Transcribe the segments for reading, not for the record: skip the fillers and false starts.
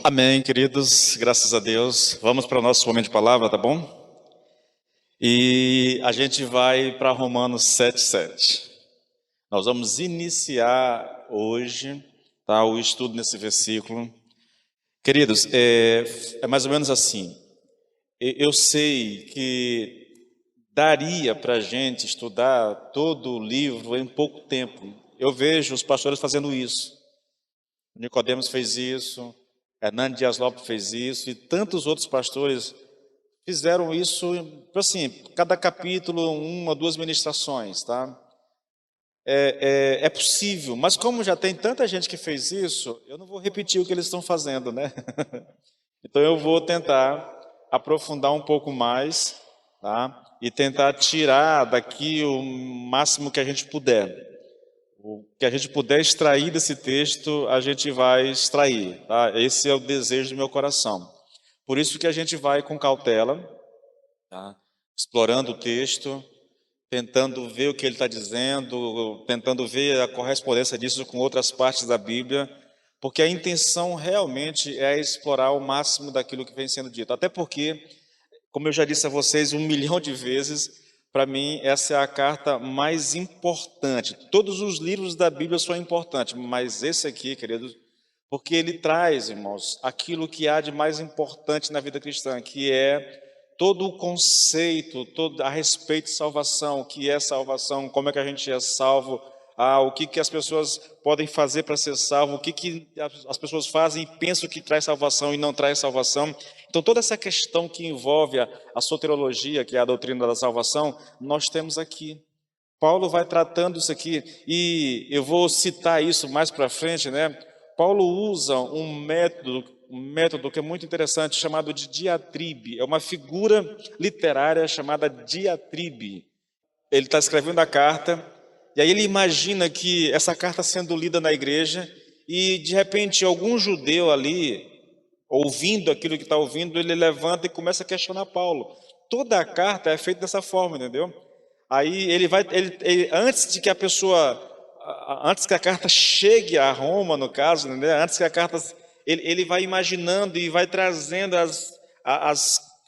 Amém, queridos, graças a Deus. Vamos para o nosso momento de palavra, tá bom? E a gente vai para Romanos 7:7. Nós vamos iniciar hoje, tá, o estudo nesse versículo. Queridos, é mais ou menos assim. Eu sei que daria para a gente estudar todo o livro em pouco tempo. Eu vejo os pastores fazendo isso. Nicodemos fez isso, Hernando Dias Lopes fez isso, e tantos outros pastores fizeram isso, assim, cada capítulo, uma, duas ministrações, tá? É possível, mas como já tem tanta gente que fez isso, eu não vou repetir o que eles estão fazendo, né? Então eu vou tentar aprofundar um pouco mais, tá? E tentar tirar daqui o máximo que a gente puder. O que a gente puder extrair desse texto, a gente vai extrair, tá? Esse é o desejo do meu coração. Por isso que a gente vai com cautela, tá? Explorando o texto, tentando ver o que ele está dizendo, tentando ver a correspondência disso com outras partes da Bíblia, porque a intenção realmente é explorar o máximo daquilo que vem sendo dito. Até porque, como eu já disse a vocês 1 milhão de vezes, para mim essa é a carta mais importante. Todos os livros da Bíblia são importantes, mas esse aqui, queridos, porque ele traz, irmãos, aquilo que há de mais importante na vida cristã, que é todo o conceito todo a respeito de salvação, o que é salvação, como é que a gente é salvo, o que as pessoas podem fazer para ser salvo, o que as pessoas fazem e pensam que traz salvação e não traz salvação. Então, toda essa questão que envolve a soteriologia, que é a doutrina da salvação, nós temos aqui. Paulo vai tratando isso aqui, e eu vou citar isso mais para frente, né? Paulo usa um método que é muito interessante, chamado de diatribe. É uma figura literária chamada diatribe. Ele está escrevendo a carta, e aí ele imagina que essa carta sendo lida na igreja, e de repente algum judeu ali, ouvindo aquilo que está ouvindo, ele levanta e começa a questionar Paulo. Toda a carta é feita dessa forma, entendeu? Aí antes de que a pessoa, antes que a carta chegue a Roma, no caso, né? Antes que a carta, ele vai imaginando e vai trazendo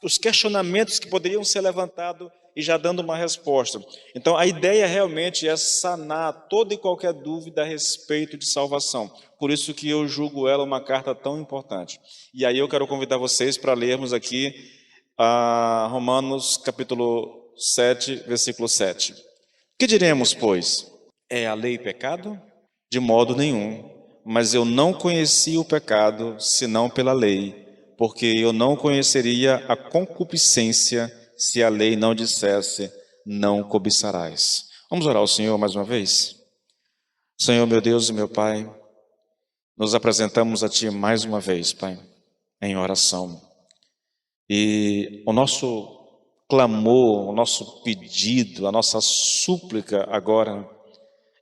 os questionamentos que poderiam ser levantados e já dando uma resposta. Então, a ideia realmente é sanar toda e qualquer dúvida a respeito de salvação. Por isso que eu julgo ela uma carta tão importante. E aí eu quero convidar vocês para lermos aqui Romanos capítulo 7, versículo 7. Que diremos, pois? É a lei pecado? De modo nenhum. Mas eu não conheci o pecado, senão pela lei, porque eu não conheceria a concupiscência se a lei não dissesse, não cobiçarás. Vamos orar ao Senhor mais uma vez? Senhor, meu Deus e meu Pai, nos apresentamos a Ti mais uma vez, Pai, em oração. E o nosso clamor, o nosso pedido, a nossa súplica agora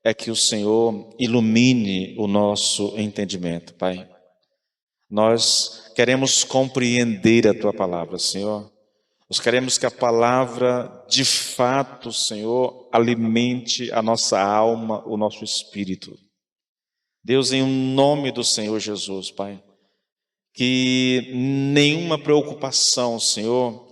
é que o Senhor ilumine o nosso entendimento, Pai. Nós queremos compreender a Tua palavra, Senhor. Nós queremos que a palavra, de fato, Senhor, alimente a nossa alma, o nosso espírito. Deus, em nome do Senhor Jesus, Pai, que nenhuma preocupação, Senhor,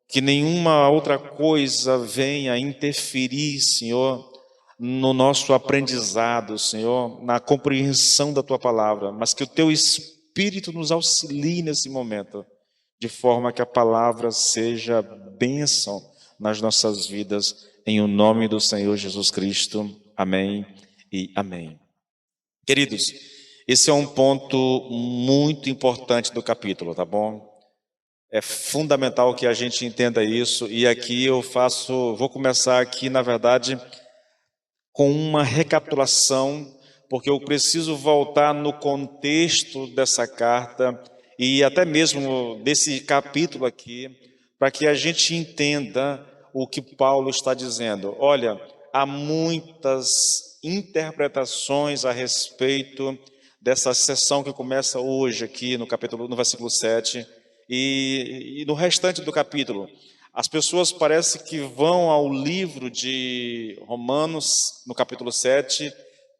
que nenhuma outra coisa venha interferir, Senhor, no nosso aprendizado, Senhor, na compreensão da Tua palavra, mas que o Teu Espírito nos auxilie nesse momento, de forma que a palavra seja bênção nas nossas vidas, em o nome do Senhor Jesus Cristo. Amém e amém. Queridos, esse é um ponto muito importante do capítulo, tá bom? É fundamental que a gente entenda isso, e aqui vou começar aqui, na verdade, com uma recapitulação, porque eu preciso voltar no contexto dessa carta e até mesmo desse capítulo aqui, para que a gente entenda o que Paulo está dizendo. Olha, há muitas interpretações a respeito dessa sessão que começa hoje aqui no versículo 7 e no restante do capítulo. As pessoas parece que vão ao livro de Romanos, no capítulo 7,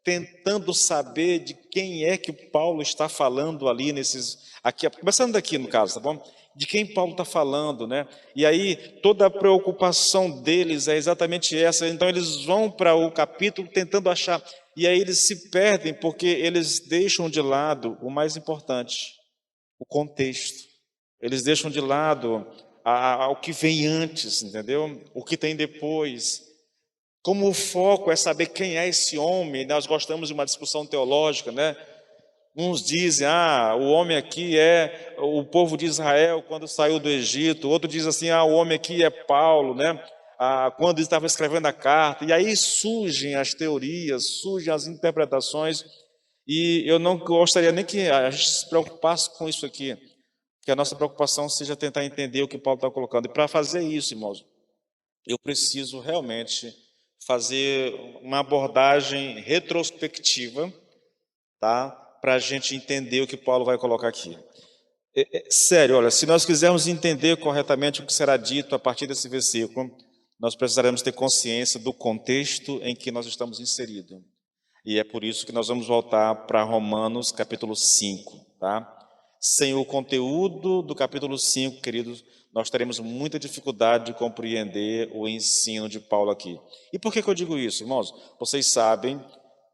tentando saber de quem é que Paulo está falando ali aqui, começando daqui no caso, tá bom? De quem Paulo está falando, né? E aí toda a preocupação deles é exatamente essa. Então eles vão para o capítulo tentando achar, e aí eles se perdem porque eles deixam de lado o mais importante, o contexto. Eles deixam de lado o que vem antes, entendeu? O que tem depois. Como o foco é saber quem é esse homem, nós gostamos de uma discussão teológica, né? Uns dizem, o homem aqui é o povo de Israel quando saiu do Egito. Outro diz assim, o homem aqui é Paulo, né? Quando ele estava escrevendo a carta. E aí surgem as teorias, surgem as interpretações. E eu não gostaria nem que a gente se preocupasse com isso aqui. Que a nossa preocupação seja tentar entender o que Paulo está colocando. E para fazer isso, irmãos, eu preciso realmente fazer uma abordagem retrospectiva, tá? Para a gente entender o que Paulo vai colocar aqui. Sério, olha, se nós quisermos entender corretamente o que será dito a partir desse versículo, nós precisaremos ter consciência do contexto em que nós estamos inseridos. E é por isso que nós vamos voltar para Romanos capítulo 5, tá? Sem o conteúdo do capítulo 5, queridos, nós teremos muita dificuldade de compreender o ensino de Paulo aqui. E por que eu digo isso, irmãos? Vocês sabem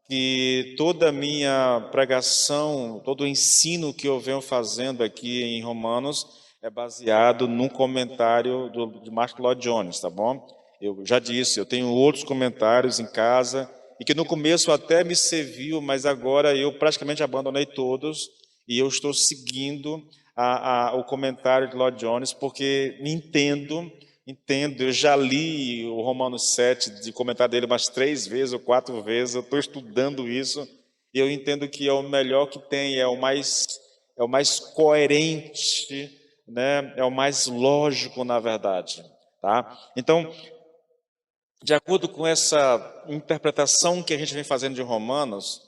que toda a minha pregação, todo o ensino que eu venho fazendo aqui em Romanos é baseado num comentário de Mark Lloyd Jones, tá bom? Eu já disse, eu tenho outros comentários em casa, e que no começo até me serviu, mas agora eu praticamente abandonei todos, e eu estou seguindo o comentário de Lloyd Jones, porque entendo, eu já li o Romanos 7, de comentário dele umas 3 vezes ou 4 vezes, eu estou estudando isso, e eu entendo que é o melhor que tem, é o mais coerente, né? É o mais lógico, na verdade. Tá? Então, de acordo com essa interpretação que a gente vem fazendo de Romanos,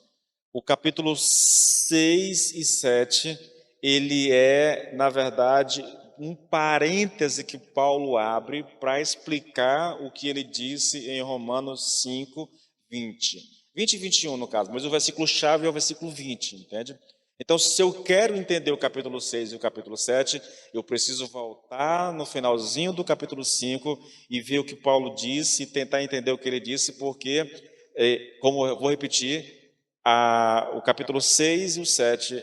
o capítulo 6 e 7, ele é, na verdade, um parêntese que Paulo abre para explicar o que ele disse em Romanos 5, 20. 20 e 21, no caso, mas o versículo-chave é o versículo 20, entende? Então, se eu quero entender o capítulo 6 e o capítulo 7, eu preciso voltar no finalzinho do capítulo 5 e ver o que Paulo disse e tentar entender o que ele disse, porque, como eu vou repetir, o capítulo 6 e o 7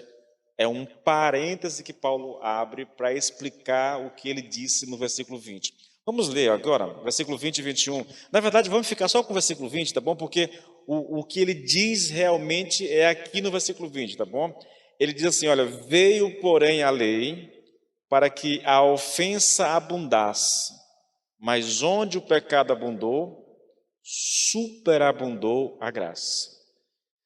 é um parêntese que Paulo abre para explicar o que ele disse no versículo 20. Vamos ler agora, versículo 20 e 21. Na verdade, vamos ficar só com o versículo 20, tá bom? Porque o que ele diz realmente é aqui no versículo 20, tá bom? Ele diz assim, olha, veio, porém, a lei para que a ofensa abundasse, mas onde o pecado abundou, superabundou a graça.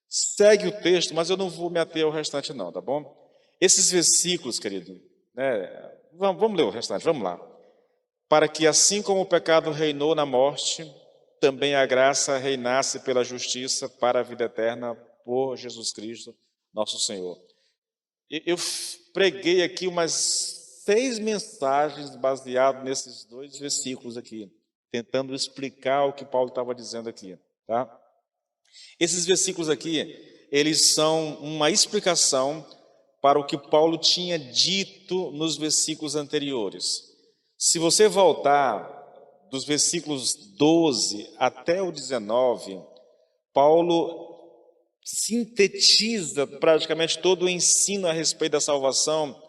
Segue o texto, mas eu não vou me ater ao restante não, tá bom? Esses versículos, querido, né, vamos ler o restante, vamos lá. Para que assim como o pecado reinou na morte, também a graça reinasse pela justiça para a vida eterna por Jesus Cristo, nosso Senhor. Eu preguei aqui umas 6 mensagens baseadas nesses 2 versículos aqui, tentando explicar o que Paulo estava dizendo aqui, tá? Esses versículos aqui, eles são uma explicação para o que Paulo tinha dito nos versículos anteriores. Se você voltar dos versículos 12 até o 19, Paulo sintetiza praticamente todo o ensino a respeito da salvação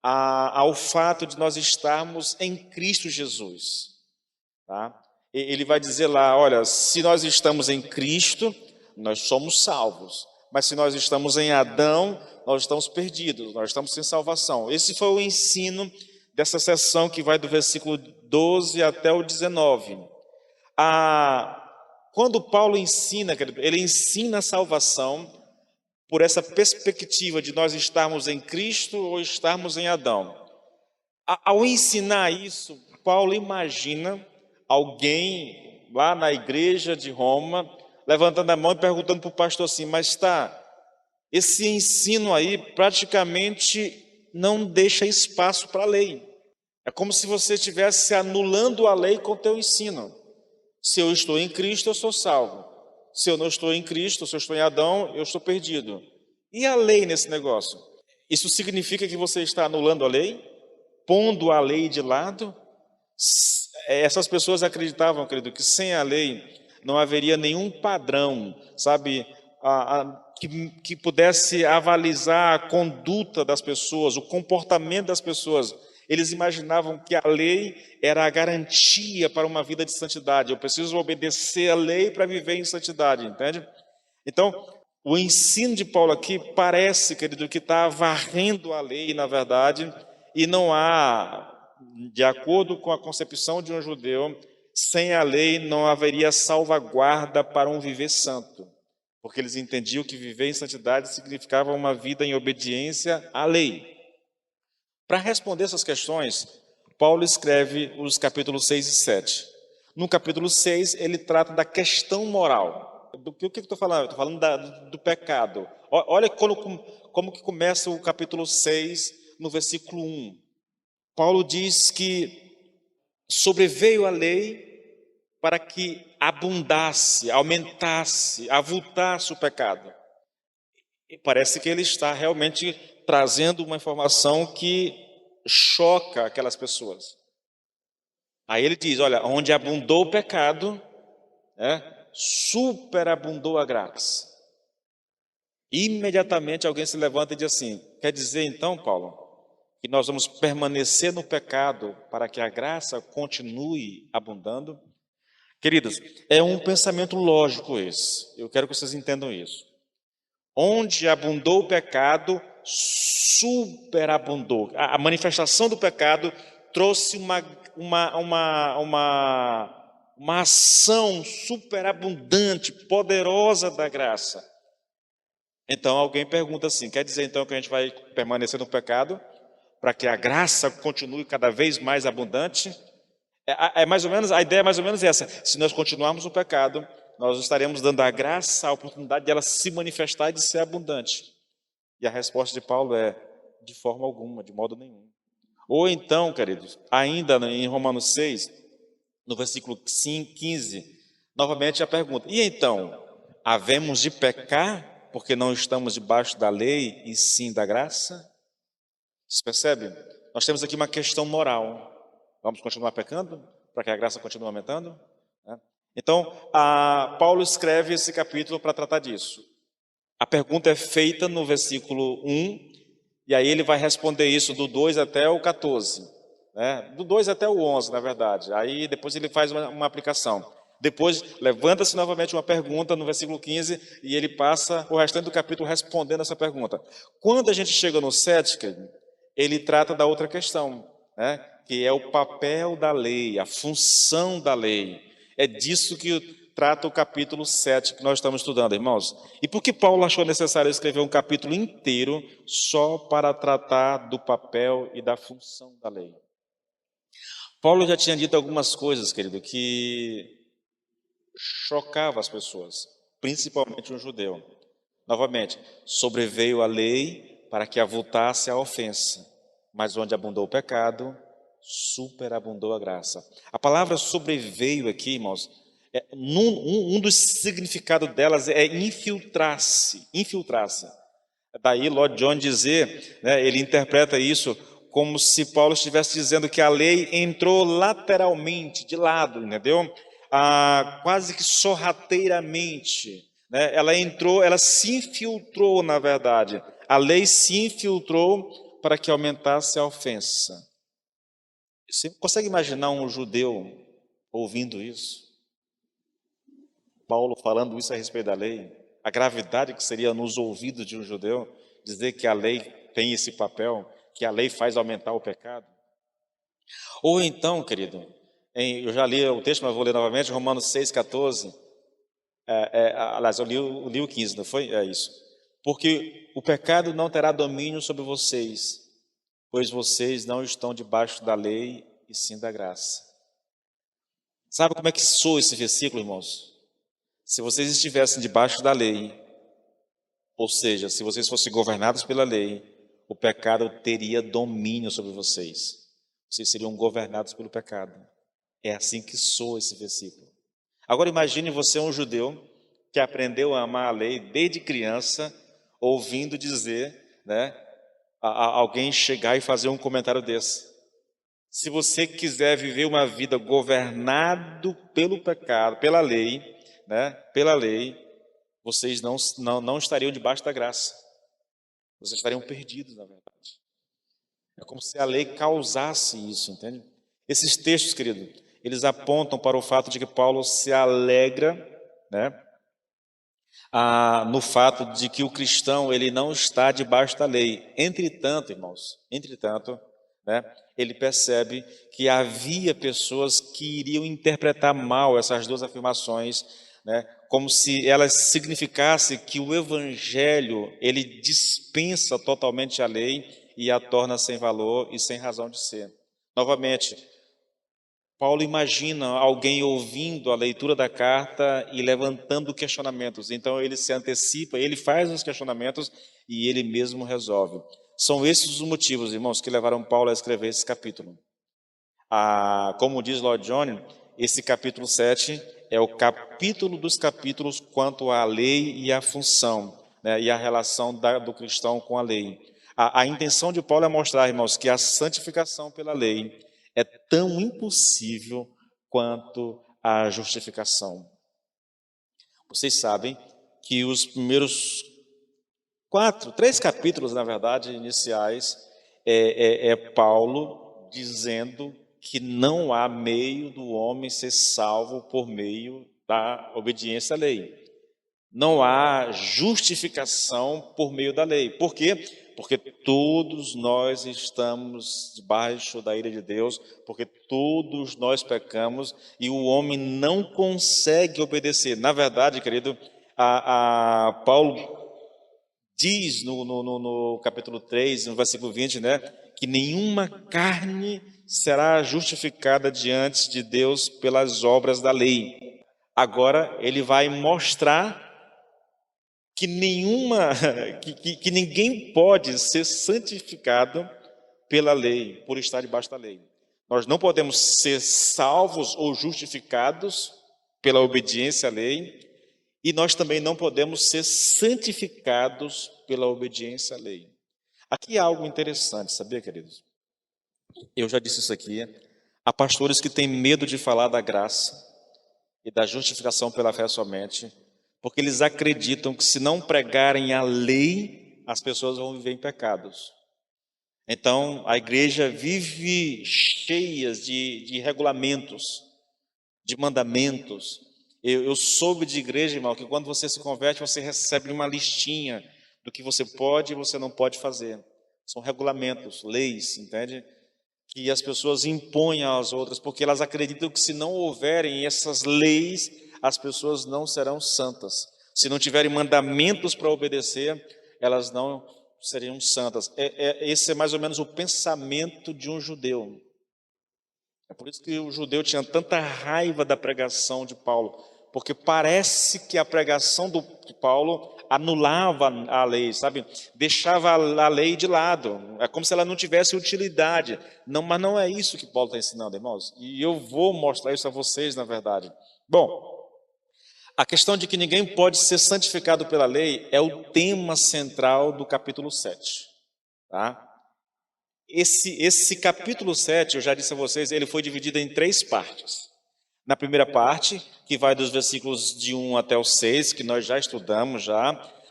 ao fato de nós estarmos em Cristo Jesus. Tá? Ele vai dizer lá, olha, se nós estamos em Cristo, nós somos salvos. Mas se nós estamos em Adão, nós estamos perdidos, nós estamos sem salvação. Esse foi o ensino dessa sessão que vai do versículo 12 até o 19. Quando Paulo ensina, ele ensina a salvação por essa perspectiva de nós estarmos em Cristo ou estarmos em Adão. Ao ensinar isso, Paulo imagina alguém lá na igreja de Roma levantando a mão e perguntando para o pastor assim, mas esse ensino aí praticamente não deixa espaço para a lei. É como se você estivesse anulando a lei com o teu ensino. Se eu estou em Cristo, eu sou salvo. Se eu não estou em Cristo, se eu estou em Adão, eu estou perdido. E a lei nesse negócio? Isso significa que você está anulando a lei? Pondo a lei de lado? Essas pessoas acreditavam, querido, que sem a lei não haveria nenhum padrão, sabe, que pudesse avalizar a conduta das pessoas, o comportamento das pessoas. Eles imaginavam que a lei era a garantia para uma vida de santidade. Eu preciso obedecer a lei para viver em santidade, entende? Então, o ensino de Paulo aqui parece, querido, que está varrendo a lei, na verdade, e não há, de acordo com a concepção de um judeu, sem a lei não haveria salvaguarda para um viver santo, porque eles entendiam que viver em santidade significava uma vida em obediência à lei. Para responder essas questões, Paulo escreve os capítulos 6 e 7. No capítulo 6, ele trata da questão moral. O que eu estou falando? Estou falando do pecado. Olha como que começa o capítulo 6, no versículo 1. Paulo diz que sobreveio a lei para que abundasse, aumentasse, avultasse o pecado. E parece que ele está realmente trazendo uma informação que choca aquelas pessoas. Aí ele diz, olha, onde abundou o pecado, superabundou a graça. Imediatamente alguém se levanta e diz assim, quer dizer então, Paulo, que nós vamos permanecer no pecado para que a graça continue abundando? Queridos, é um pensamento lógico esse. Eu quero que vocês entendam isso. Onde abundou o pecado, superabundou. A manifestação do pecado trouxe uma ação superabundante, poderosa da graça. Então alguém pergunta assim, quer dizer então que a gente vai permanecer no pecado para que a graça continue cada vez mais abundante? Mais ou menos, a ideia é mais ou menos essa. Se nós continuarmos no pecado, nós estaremos dando à graça a oportunidade de ela se manifestar e de ser abundante. E a resposta de Paulo é, de forma alguma, de modo nenhum. Ou então, queridos, ainda em Romanos 6, no versículo 15, novamente a pergunta, e então, havemos de pecar porque não estamos debaixo da lei e sim da graça? Vocês percebem? Nós temos aqui uma questão moral. Vamos continuar pecando para que a graça continue aumentando? Então, Paulo escreve esse capítulo para tratar disso. A pergunta é feita no versículo 1, e aí ele vai responder isso do 2 até o 14. Do 2 até o 11, na verdade. Aí depois ele faz uma aplicação. Depois levanta-se novamente uma pergunta no versículo 15 e ele passa o restante do capítulo respondendo essa pergunta. Quando a gente chega no 7, ele trata da outra questão, que é o papel da lei, a função da lei. É disso que trata o capítulo 7 que nós estamos estudando, irmãos. E por que Paulo achou necessário escrever um capítulo inteiro só para tratar do papel e da função da lei? Paulo já tinha dito algumas coisas, querido, que chocava as pessoas, principalmente um judeu. Novamente, sobreveio a lei para que avultasse a ofensa, mas onde abundou o pecado, superabundou a graça. A palavra sobreveio aqui, irmãos, um dos significados delas é infiltrar-se. Daí Lloyd Jones dizer, ele interpreta isso como se Paulo estivesse dizendo que a lei entrou lateralmente, de lado, entendeu? Quase que sorrateiramente, ela entrou, ela se infiltrou, na verdade. A lei se infiltrou para que aumentasse a ofensa. Você consegue imaginar um judeu ouvindo isso? Paulo falando isso a respeito da lei? A gravidade que seria nos ouvidos de um judeu dizer que a lei tem esse papel, que a lei faz aumentar o pecado? Ou então, querido, eu já li o texto, mas vou ler novamente, Romanos 6,14. Aliás, eu li o 15, não foi? É isso. Porque o pecado não terá domínio sobre vocês, pois vocês não estão debaixo da lei e sim da graça. Sabe como é que soa esse versículo, irmãos? Se vocês estivessem debaixo da lei, ou seja, se vocês fossem governados pela lei, o pecado teria domínio sobre vocês. Vocês seriam governados pelo pecado. É assim que soa esse versículo. Agora imagine você um judeu que aprendeu a amar a lei desde criança, ouvindo dizer, né, alguém chegar e fazer um comentário desse. Se você quiser viver uma vida governado pelo pecado, pela lei, né, pela lei, vocês não estariam debaixo da graça. Vocês estariam perdidos, na verdade. É como se a lei causasse isso, entende? Esses textos, querido, eles apontam para o fato de que Paulo se alegra, né, no fato de que o cristão ele não está debaixo da lei. Entretanto, irmãos, né, ele percebe que havia pessoas que iriam interpretar mal essas duas afirmações, né, como se elas significassem que o evangelho ele dispensa totalmente a lei e a torna sem valor e sem razão de ser. Novamente, Paulo imagina alguém ouvindo a leitura da carta e levantando questionamentos. Então ele se antecipa, ele faz os questionamentos e ele mesmo resolve. São esses os motivos, irmãos, que levaram Paulo a escrever esse capítulo. Como diz Lloyd Jones, esse capítulo 7 é o capítulo dos capítulos quanto à lei e à função, né, e à relação do cristão com a lei. A intenção de Paulo é mostrar, irmãos, que a santificação pela lei é tão impossível quanto a justificação. Vocês sabem que os primeiros 3 capítulos, na verdade, iniciais, é Paulo dizendo que não há meio do homem ser salvo por meio da obediência à lei. Não há justificação por meio da lei. Por quê? Porque todos nós estamos debaixo da ira de Deus, porque todos nós pecamos e o homem não consegue obedecer. Na verdade, querido, Paulo diz no capítulo 3, no versículo 20, né, que nenhuma carne será justificada diante de Deus pelas obras da lei. Agora ele vai mostrar que que ninguém pode ser santificado pela lei, por estar debaixo da lei. Nós não podemos ser salvos ou justificados pela obediência à lei, e nós também não podemos ser santificados pela obediência à lei. Aqui há algo interessante, sabia, queridos? Eu já disse isso aqui. Há pastores que têm medo de falar da graça e da justificação pela fé somente, porque eles acreditam que se não pregarem a lei, as pessoas vão viver em pecados. Então, a igreja vive cheias de regulamentos, de mandamentos. Eu soube de igreja, irmão, que quando você se converte, você recebe uma listinha do que você pode e você não pode fazer. São regulamentos, leis, entende? Que as pessoas impõem às outras, porque elas acreditam que se não houverem essas leis, as pessoas não serão santas. Se não tiverem mandamentos para obedecer, elas não seriam santas. Esse é mais ou menos o pensamento de um judeu. É por isso que o judeu tinha tanta raiva da pregação de Paulo, porque parece que a pregação de Paulo anulava a lei, sabe? Deixava a lei de lado. É como se ela não tivesse utilidade. Não, mas não é isso que Paulo está ensinando, irmãos. E eu vou mostrar isso a vocês, na verdade. Bom, a questão de que ninguém pode ser santificado pela lei é o tema central do capítulo 7. Tá? Esse capítulo 7, eu já disse a vocês, ele foi dividido em 3 partes. Na primeira parte, que vai dos versículos de 1 até o 6, que nós já estudamos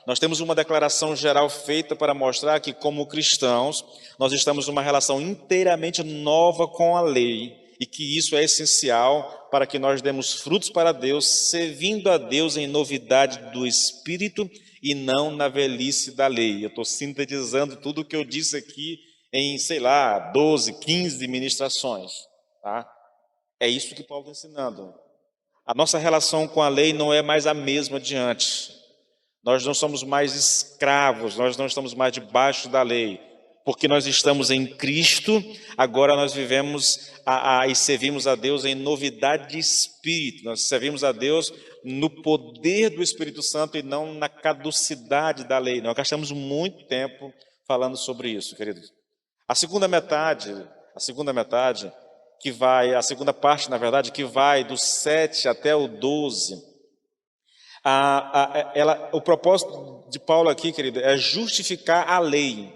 nós temos uma declaração geral feita para mostrar que, como cristãos, nós estamos numa relação inteiramente nova com a lei e que isso é essencial para que nós demos frutos para Deus, servindo a Deus em novidade do Espírito e não na velhice da lei. Eu estou sintetizando tudo o que eu disse aqui em, 12, 15 ministrações, tá? É isso que Paulo está ensinando. A nossa relação com a lei não é mais a mesma de antes. Nós não somos mais escravos, nós não estamos mais debaixo da lei. Porque nós estamos em Cristo, agora nós vivemos e servimos a Deus em novidade de espírito. Nós servimos a Deus no poder do Espírito Santo e não na caducidade da lei. Nós gastamos muito tempo falando sobre isso, queridos. A segunda parte, na verdade, que vai do 7 até o 12, O propósito de Paulo aqui, querido, é justificar a lei.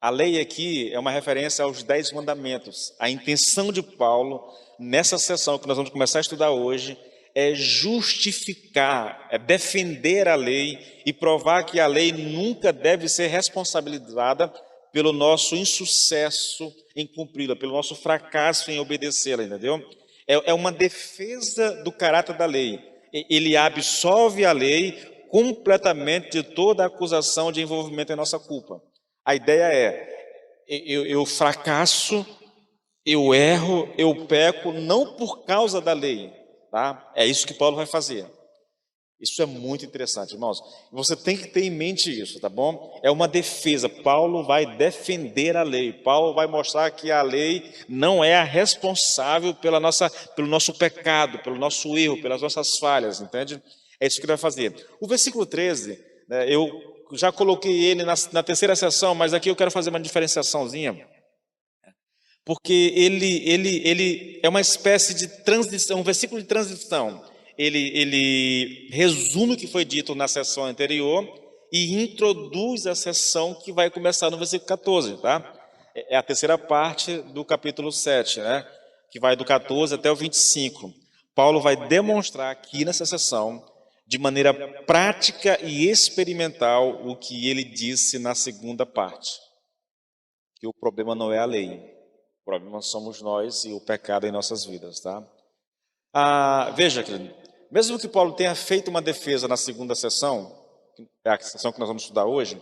A lei aqui é uma referência aos 10 mandamentos. A intenção de Paulo, nessa sessão que nós vamos começar a estudar hoje, é justificar, é defender a lei e provar que a lei nunca deve ser responsabilizada pelo nosso insucesso em cumpri-la, pelo nosso fracasso em obedecê-la, entendeu? É uma defesa do caráter da lei. Ele absolve a lei completamente de toda acusação de envolvimento em nossa culpa. A ideia eu fracasso, eu erro, eu peco, não por causa da lei, tá? É isso que Paulo vai fazer. Isso é muito interessante, irmãos. Você tem que ter em mente isso, tá bom? É uma defesa. Paulo vai defender a lei. Paulo vai mostrar que a lei não é a responsável pelo nosso pecado, pelo nosso erro, pelas nossas falhas, entende? É isso que ele vai fazer. O versículo 13, né, eu já coloquei ele na terceira sessão, mas aqui eu quero fazer uma diferenciaçãozinha, porque ele é uma espécie de transição, um versículo de transição. Ele resume o que foi dito na sessão anterior e introduz a sessão que vai começar no versículo 14, tá? É a terceira parte do capítulo 7, né? Que vai do 14 até o 25. Paulo vai demonstrar aqui nessa sessão, de maneira prática e experimental, o que ele disse na segunda parte. Que o problema não é a lei, o problema somos nós e o pecado em nossas vidas, tá? Veja, querido, mesmo que Paulo tenha feito uma defesa na segunda sessão, que é a sessão que nós vamos estudar hoje,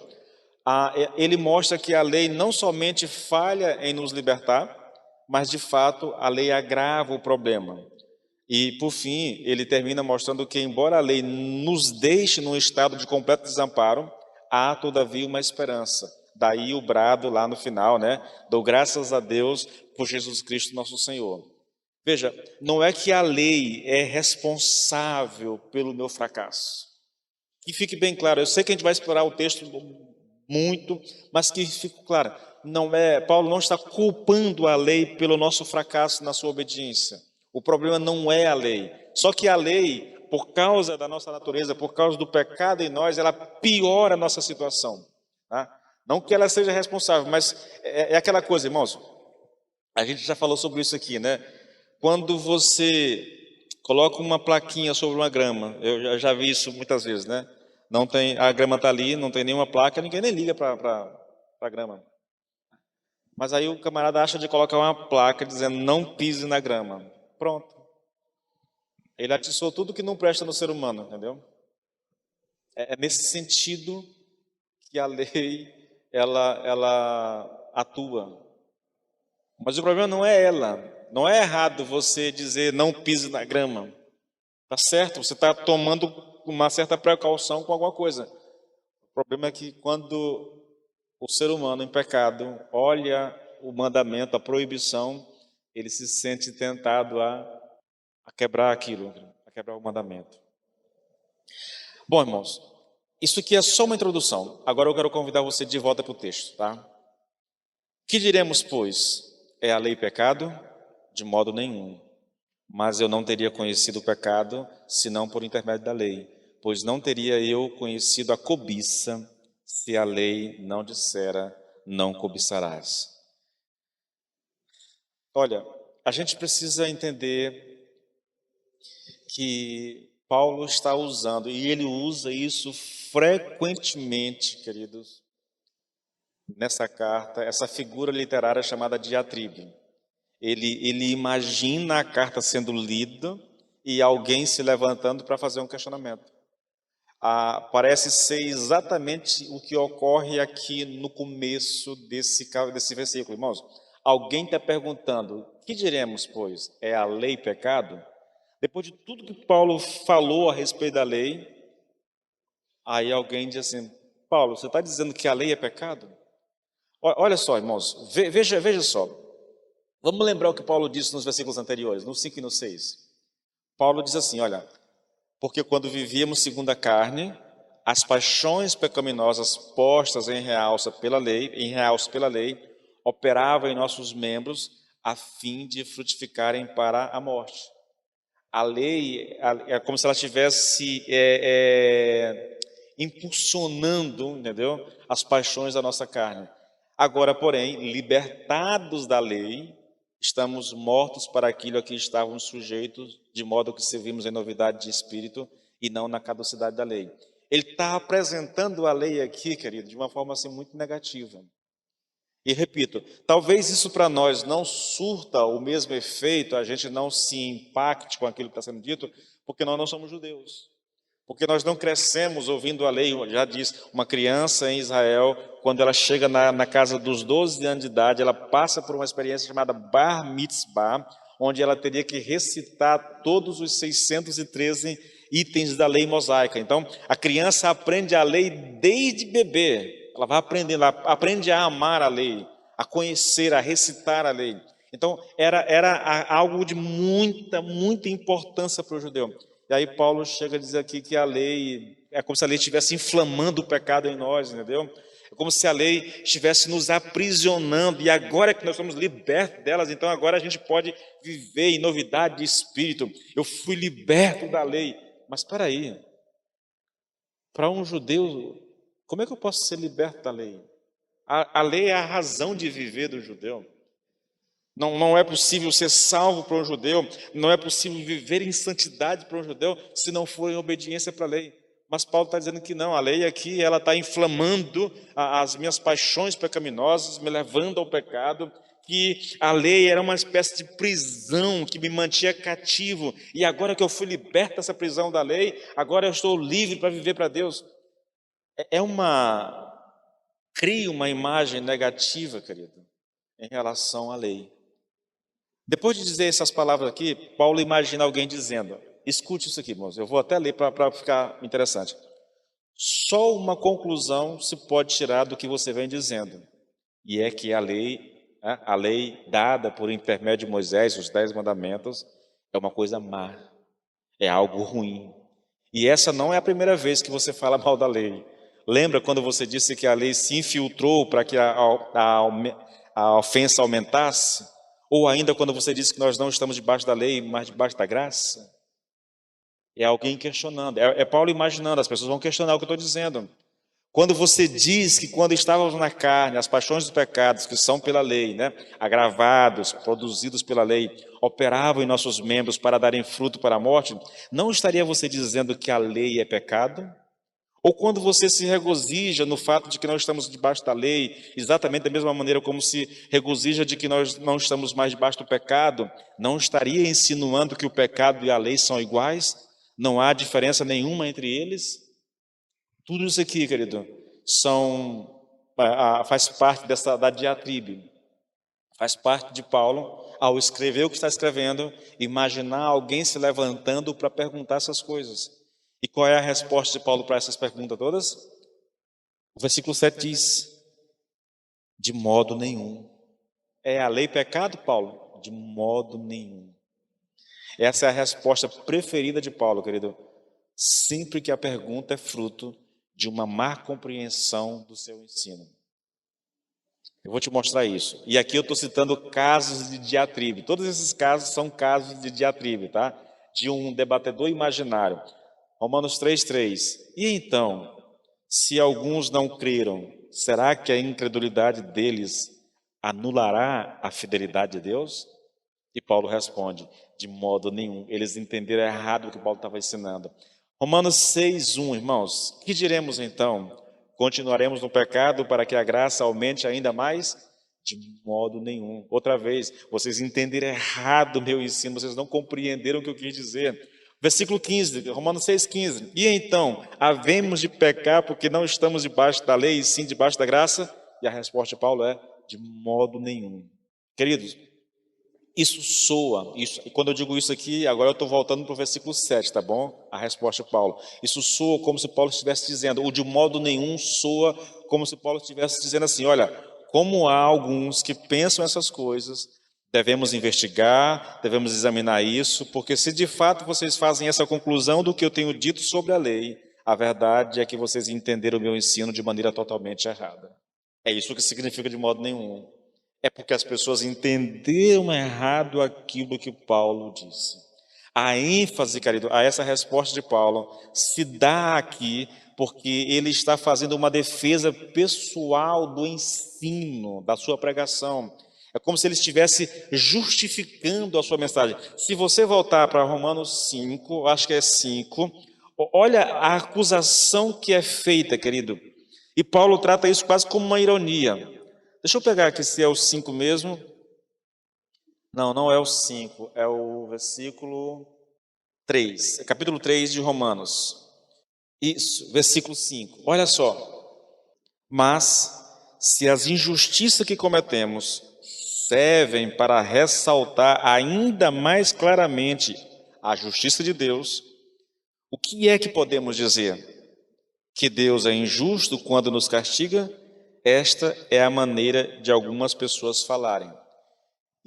ele mostra que a lei não somente falha em nos libertar, mas de fato a lei agrava o problema. E por fim, ele termina mostrando que, embora a lei nos deixe num estado de completo desamparo, há todavia uma esperança. Daí o brado lá no final, né? Dou graças a Deus por Jesus Cristo nosso Senhor. Veja, não é que a lei é responsável pelo meu fracasso. Que fique bem claro, eu sei que a gente vai explorar o texto muito, mas que fique claro, Paulo não está culpando a lei pelo nosso fracasso na sua obediência. O problema não é a lei. Só que a lei, por causa da nossa natureza, por causa do pecado em nós, ela piora a nossa situação, tá? Não que ela seja responsável, mas é aquela coisa, irmãos. A gente já falou sobre isso aqui, né? Quando você coloca uma plaquinha sobre uma grama, eu já vi isso muitas vezes, né? Não tem, a grama está ali, não tem nenhuma placa, ninguém nem liga para a grama. Mas aí o camarada acha de colocar uma placa dizendo não pise na grama. Pronto. Ele atiçou tudo que não presta no ser humano, entendeu? É nesse sentido que a lei ela atua. Mas o problema não é ela. Não é errado você dizer não pise na grama. Tá certo, você está tomando uma certa precaução com alguma coisa. O problema é que quando o ser humano em pecado olha o mandamento, a proibição, ele se sente tentado a quebrar aquilo, a quebrar o mandamento. Bom, irmãos, isso aqui é só uma introdução. Agora eu quero convidar você de volta para o texto, tá? Que diremos, pois? É a lei pecado? De modo nenhum. Mas eu não teria conhecido o pecado, senão por intermédio da lei. Pois não teria eu conhecido a cobiça, se a lei não dissera, não cobiçarás. Olha, a gente precisa entender que Paulo está usando, e ele usa isso frequentemente, queridos, nessa carta, essa figura literária chamada diatribe. Ele imagina a carta sendo lida e alguém se levantando para fazer um questionamento. Parece ser exatamente o que ocorre aqui no começo desse versículo, irmãos. Alguém está perguntando, que diremos, pois? É a lei pecado? Depois de tudo que Paulo falou a respeito da lei, aí alguém diz assim, Paulo, você está dizendo que a lei é pecado? Olha só, irmãos, veja só. Vamos lembrar o que Paulo disse nos versículos anteriores, no 5 e no 6. Paulo diz assim, olha, porque quando vivíamos segundo a carne, as paixões pecaminosas postas em realce pela lei, operavam em nossos membros a fim de frutificarem para a morte. A lei é como se ela estivesse impulsionando, entendeu? As paixões da nossa carne. Agora, porém, libertados da lei, estamos mortos para aquilo a que estávamos sujeitos, de modo que servimos em novidade de espírito e não na caducidade da lei. Ele está apresentando a lei aqui, querido, de uma forma assim muito negativa. E repito, talvez isso para nós não surta o mesmo efeito, a gente não se impacte com aquilo que está sendo dito, porque nós não somos judeus. Porque nós não crescemos ouvindo a lei, já diz, uma criança em Israel, quando ela chega na casa dos 12 anos de idade, ela passa por uma experiência chamada Bar Mitzvah, onde ela teria que recitar todos os 613 itens da lei mosaica. Então, a criança aprende a lei desde bebê, ela vai aprendendo, ela aprende a amar a lei, a conhecer, a recitar a lei. Então, era algo de muita importância para o judeu. E aí Paulo chega a dizer aqui que a lei, é como se a lei estivesse inflamando o pecado em nós, entendeu? É como se a lei estivesse nos aprisionando, e agora que nós somos libertos delas, então agora a gente pode viver em novidade de espírito. Eu fui liberto da lei. Mas espera aí, para um judeu, como é que eu posso ser liberto da lei? A lei é a razão de viver do judeu. Não é possível ser salvo para um judeu, não é possível viver em santidade para um judeu se não for em obediência para a lei. Mas Paulo está dizendo que não, a lei aqui ela está inflamando as minhas paixões pecaminosas, me levando ao pecado, que a lei era uma espécie de prisão que me mantinha cativo, e agora que eu fui liberto dessa prisão da lei, agora eu estou livre para viver para Deus. Cria uma imagem negativa, querido, em relação à lei. Depois de dizer essas palavras aqui, Paulo imagina alguém dizendo, escute isso aqui, irmãos, eu vou até ler para ficar interessante. Só uma conclusão se pode tirar do que você vem dizendo, e é que a lei dada por intermédio de Moisés, os 10 mandamentos, é uma coisa má, é algo ruim. E essa não é a primeira vez que você fala mal da lei. Lembra quando você disse que a lei se infiltrou para que a ofensa aumentasse? Ou ainda quando você disse que nós não estamos debaixo da lei, mas debaixo da graça? É alguém questionando, é Paulo imaginando, as pessoas vão questionar o que eu estou dizendo. Quando você diz que quando estávamos na carne, as paixões dos pecados que são pela lei, né, agravados, produzidos pela lei, operavam em nossos membros para darem fruto para a morte, não estaria você dizendo que a lei é pecado? Ou quando você se regozija no fato de que nós estamos debaixo da lei, exatamente da mesma maneira como se regozija de que nós não estamos mais debaixo do pecado, não estaria insinuando que o pecado e a lei são iguais? Não há diferença nenhuma entre eles? Tudo isso aqui, querido, faz parte da diatribe, faz parte de Paulo, ao escrever o que está escrevendo, imaginar alguém se levantando para perguntar essas coisas. E qual é a resposta de Paulo para essas perguntas todas? O versículo 7 diz, de modo nenhum. É a lei pecado, Paulo? De modo nenhum. Essa é a resposta preferida de Paulo, querido, sempre que a pergunta é fruto de uma má compreensão do seu ensino. Eu vou te mostrar isso. E aqui eu estou citando casos de diatribe. Todos esses casos são casos de diatribe, tá? De um debatedor imaginário. Romanos 3:3. E então, se alguns não creram, será que a incredulidade deles anulará a fidelidade de Deus? E Paulo responde, de modo nenhum. Eles entenderam errado o que Paulo estava ensinando. Romanos 6:1, irmãos. Que diremos então? Continuaremos no pecado para que a graça aumente ainda mais? De modo nenhum. Outra vez, vocês entenderam errado o meu ensino, vocês não compreenderam o que eu quis dizer. Versículo 15, Romanos 6:15. E então, havemos de pecar porque não estamos debaixo da lei, e sim debaixo da graça? E a resposta de Paulo é, de modo nenhum. Queridos, isso soa, e quando eu digo isso aqui, agora eu estou voltando para o versículo 7, tá bom? A resposta de Paulo. Isso soa como se Paulo estivesse dizendo, ou de modo nenhum soa como se Paulo estivesse dizendo assim, olha, como há alguns que pensam essas coisas, devemos investigar, devemos examinar isso, porque se de fato vocês fazem essa conclusão do que eu tenho dito sobre a lei, a verdade é que vocês entenderam o meu ensino de maneira totalmente errada. É isso que significa de modo nenhum. É porque as pessoas entenderam errado aquilo que Paulo disse. A ênfase, querido, a essa resposta de Paulo se dá aqui porque ele está fazendo uma defesa pessoal do ensino, da sua pregação. É como se ele estivesse justificando a sua mensagem. Se você voltar para Romanos 5, acho que é 5, olha a acusação que é feita, querido. E Paulo trata isso quase como uma ironia. Deixa eu pegar aqui se é o 5 mesmo. Não, não é o 5, é o versículo 3, é capítulo 3 de Romanos. Isso, versículo 5. Olha só. Mas, se as injustiças que cometemos servem para ressaltar ainda mais claramente a justiça de Deus, o que é que podemos dizer? Que Deus é injusto quando nos castiga? Esta é a maneira de algumas pessoas falarem.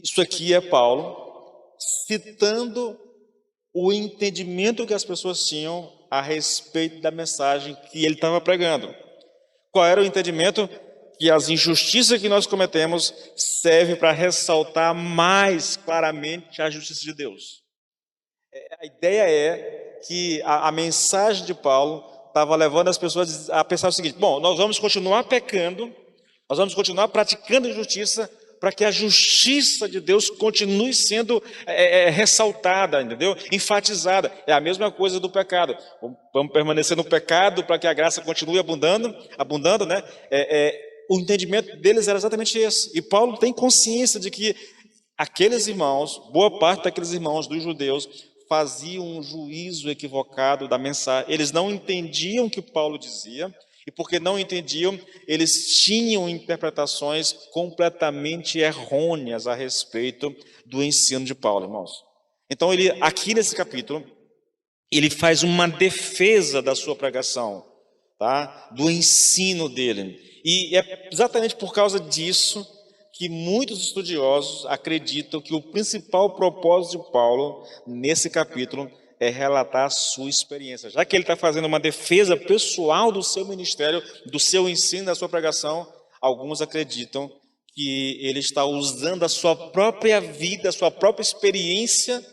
Isso aqui é Paulo citando o entendimento que as pessoas tinham a respeito da mensagem que ele estava pregando. Qual era o entendimento? Que as injustiças que nós cometemos servem para ressaltar mais claramente a justiça de Deus. A ideia é que a mensagem de Paulo estava levando as pessoas a pensar o seguinte: bom, nós vamos continuar pecando, nós vamos continuar praticando injustiça, para que a justiça de Deus continue sendo ressaltada, entendeu? Enfatizada. É a mesma coisa do pecado. Vamos permanecer no pecado para que a graça continue abundando, né? O entendimento deles era exatamente esse. E Paulo tem consciência de que aqueles irmãos, boa parte daqueles irmãos dos judeus, faziam um juízo equivocado da mensagem. Eles não entendiam o que Paulo dizia, e porque não entendiam, eles tinham interpretações completamente errôneas a respeito do ensino de Paulo, irmãos. Então, ele, aqui nesse capítulo, ele faz uma defesa da sua pregação, tá? Do ensino dele. E é exatamente por causa disso que muitos estudiosos acreditam que o principal propósito de Paulo nesse capítulo é relatar a sua experiência. Já que ele está fazendo uma defesa pessoal do seu ministério, do seu ensino, da sua pregação, alguns acreditam que ele está usando a sua própria vida, a sua própria experiência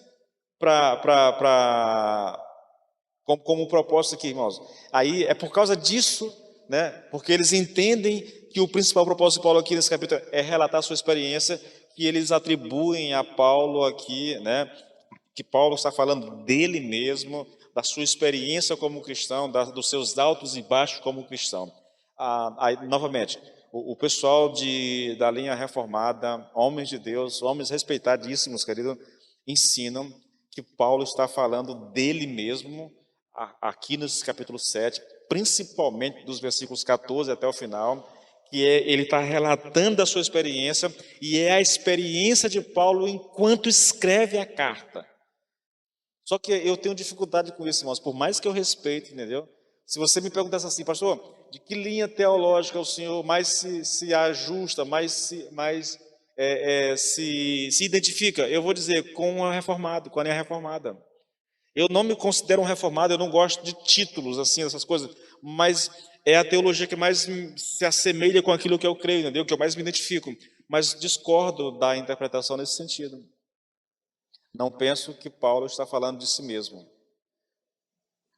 como propósito aqui, irmãos. Aí é por causa disso, né? Porque eles entendem que o principal propósito de Paulo aqui nesse capítulo é relatar a sua experiência, que eles atribuem a Paulo aqui, né? Que Paulo está falando dele mesmo, da sua experiência como cristão, dos seus altos e baixos como cristão. Aí, novamente, o pessoal da linha reformada, homens de Deus, homens respeitadíssimos, querido, ensinam que Paulo está falando dele mesmo, aqui nesse capítulo 7, principalmente dos versículos 14 até o final, que ele está relatando a sua experiência, e é a experiência de Paulo enquanto escreve a carta. Só que eu tenho dificuldade com isso, irmãos, por mais que eu respeite, entendeu? Se você me perguntasse assim, pastor, de que linha teológica o senhor mais se ajusta, mais se identifica, eu vou dizer com a reformada, com a linha reformada. Eu não me considero um reformado, eu não gosto de títulos, assim, essas coisas, mas é a teologia que mais se assemelha com aquilo que eu creio, entendeu? Que eu mais me identifico, mas discordo da interpretação nesse sentido. Não penso que Paulo está falando de si mesmo.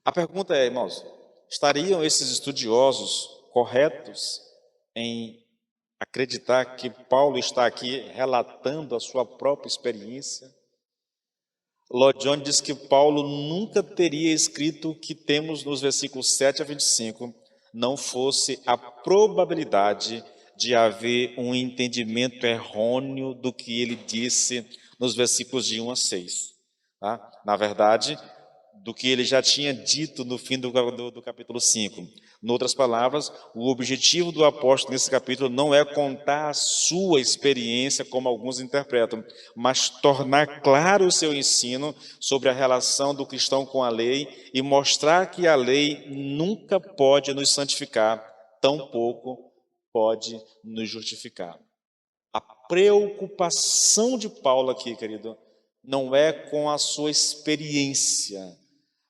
A pergunta é, irmãos, estariam esses estudiosos corretos em acreditar que Paulo está aqui relatando a sua própria experiência? Lloyd Jones diz que Paulo nunca teria escrito o que temos nos versículos 7 a 25, não fosse a probabilidade de haver um entendimento errôneo do que ele disse nos versículos de 1 a 6. Tá? Na verdade, do que ele já tinha dito no fim do capítulo 5. Em outras palavras, o objetivo do apóstolo nesse capítulo não é contar a sua experiência, como alguns interpretam, mas tornar claro o seu ensino sobre a relação do cristão com a lei e mostrar que a lei nunca pode nos santificar, tampouco pode nos justificar. A preocupação de Paulo aqui, querido, não é com a sua experiência.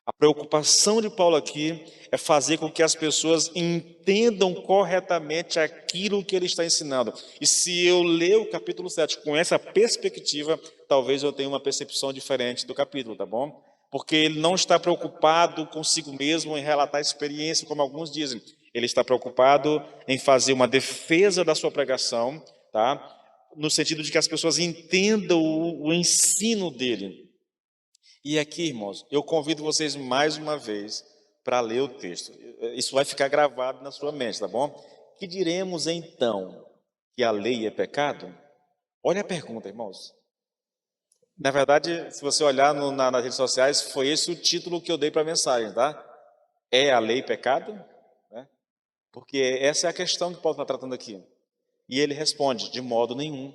A preocupação de Paulo aqui é fazer com que as pessoas entendam corretamente aquilo que ele está ensinando. E se eu ler o capítulo 7 com essa perspectiva, talvez eu tenha uma percepção diferente do capítulo, tá bom? Porque ele não está preocupado consigo mesmo em relatar a experiência, como alguns dizem. Ele está preocupado em fazer uma defesa da sua pregação, tá? No sentido de que as pessoas entendam o ensino dele. E aqui, irmãos, eu convido vocês mais uma vez para ler o texto. Isso vai ficar gravado na sua mente, tá bom? Que diremos então? Que a lei é pecado? Olha a pergunta, irmãos. Na verdade, se você olhar nas redes sociais, foi esse o título que eu dei para a mensagem, tá? É a lei pecado? Né? Porque essa é a questão que Paulo está tratando aqui. E ele responde, de modo nenhum.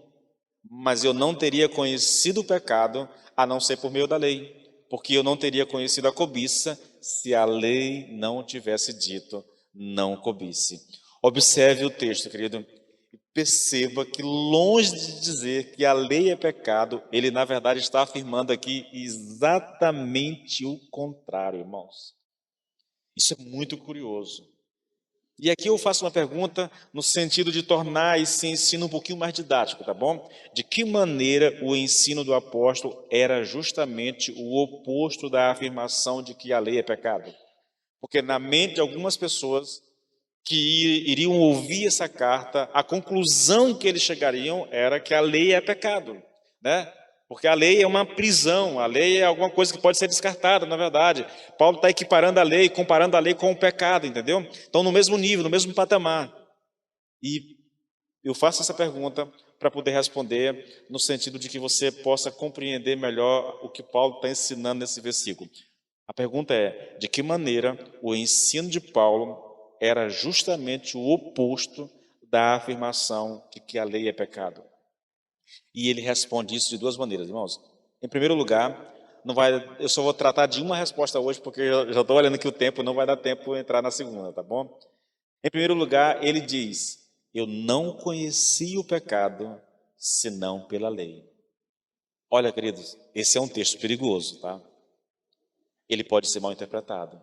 Mas eu não teria conhecido o pecado a não ser por meio da lei, porque eu não teria conhecido a cobiça se a lei não tivesse dito não cobice. Observe o texto, querido, e perceba que longe de dizer que a lei é pecado, ele na verdade está afirmando aqui exatamente o contrário, irmãos. Isso é muito curioso. E aqui eu faço uma pergunta no sentido de tornar esse ensino um pouquinho mais didático, tá bom? De que maneira o ensino do apóstolo era justamente o oposto da afirmação de que a lei é pecado? Porque na mente de algumas pessoas que iriam ouvir essa carta, a conclusão que eles chegariam era que a lei é pecado, né? Porque a lei é uma prisão, a lei é alguma coisa que pode ser descartada, na verdade. Paulo está equiparando a lei, comparando a lei com o pecado, entendeu? Então, no mesmo nível, no mesmo patamar. E eu faço essa pergunta para poder responder no sentido de que você possa compreender melhor o que Paulo está ensinando nesse versículo. A pergunta é, de que maneira o ensino de Paulo era justamente o oposto da afirmação de que a lei é pecado? E ele responde isso de duas maneiras, irmãos. Em primeiro lugar, eu só vou tratar de uma resposta hoje, porque eu já estou olhando que o tempo não vai dar tempo de entrar na segunda, tá bom? Em primeiro lugar, ele diz, eu não conheci o pecado senão pela lei. Olha, queridos, esse é um texto perigoso, tá? Ele pode ser mal interpretado.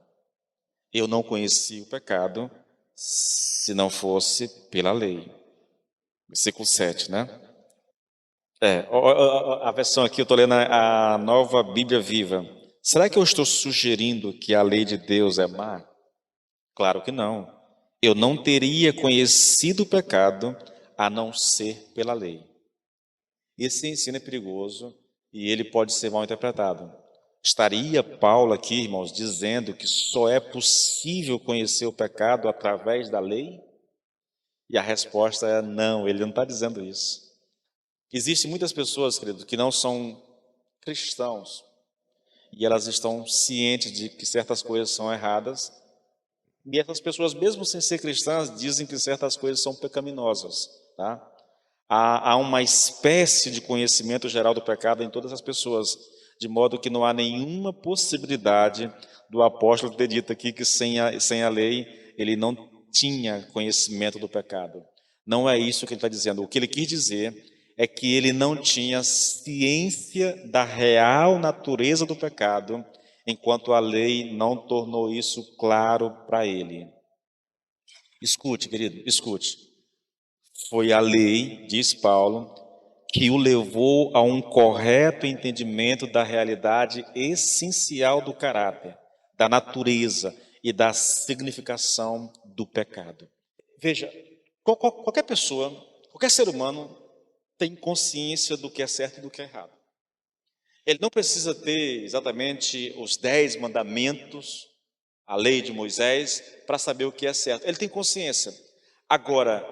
Eu não conheci o pecado se não fosse pela lei. Versículo 7, né? A versão aqui, eu estou lendo a Nova Bíblia Viva. Será que eu estou sugerindo que a lei de Deus é má? Claro que não. Eu não teria conhecido o pecado a não ser pela lei. Esse ensino é perigoso e ele pode ser mal interpretado. Estaria Paulo aqui, irmãos, dizendo que só é possível conhecer o pecado através da lei? E a resposta é não, ele não está dizendo isso. Existem muitas pessoas, querido, que não são cristãos e elas estão cientes de que certas coisas são erradas e essas pessoas, mesmo sem ser cristãs, dizem que certas coisas são pecaminosas, tá? Há uma espécie de conhecimento geral do pecado em todas as pessoas, de modo que não há nenhuma possibilidade do apóstolo ter dito aqui que sem a lei ele não tinha conhecimento do pecado. Não é isso que ele está dizendo. O que ele quis dizer é que ele não tinha ciência da real natureza do pecado, enquanto a lei não tornou isso claro para ele. Escute, querido, escute. Foi a lei, diz Paulo, que o levou a um correto entendimento da realidade essencial do caráter, da natureza e da significação do pecado. Veja, qualquer pessoa, qualquer ser humano tem consciência do que é certo e do que é errado. Ele não precisa ter exatamente os 10 mandamentos, a lei de Moisés, para saber o que é certo. Ele tem consciência. Agora,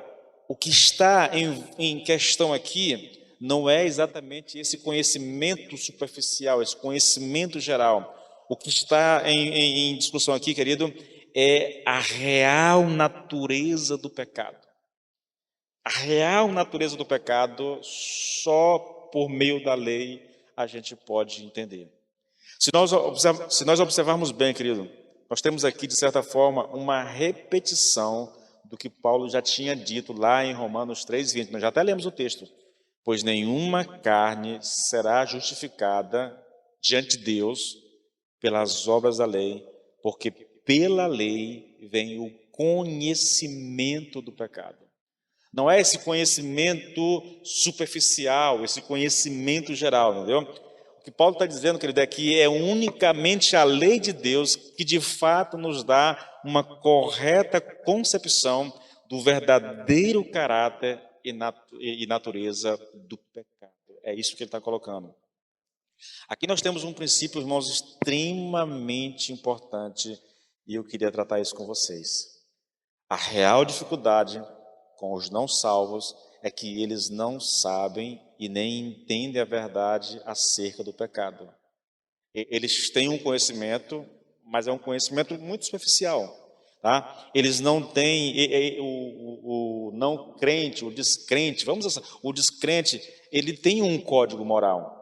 o que está em questão aqui não é exatamente esse conhecimento superficial, esse conhecimento geral. O que está em discussão aqui, querido, é a real natureza do pecado. A real natureza do pecado, só por meio da lei a gente pode entender. Se nós observarmos bem, querido, nós temos aqui, de certa forma, uma repetição do que Paulo já tinha dito lá em Romanos 3,20. Nós já até lemos o texto. Pois nenhuma carne será justificada diante de Deus pelas obras da lei, porque pela lei vem o conhecimento do pecado. Não é esse conhecimento superficial, esse conhecimento geral, entendeu? O que Paulo está dizendo, querido, é que é unicamente a lei de Deus que de fato nos dá uma correta concepção do verdadeiro caráter e natureza do pecado. É isso que ele está colocando. Aqui nós temos um princípio, irmãos, extremamente importante e eu queria tratar isso com vocês. A real dificuldade com os não salvos é que eles não sabem e nem entendem a verdade acerca do pecado. Eles têm um conhecimento, mas é um conhecimento muito superficial. Tá? Eles não têm, o não crente, o descrente, o descrente, ele tem um código moral.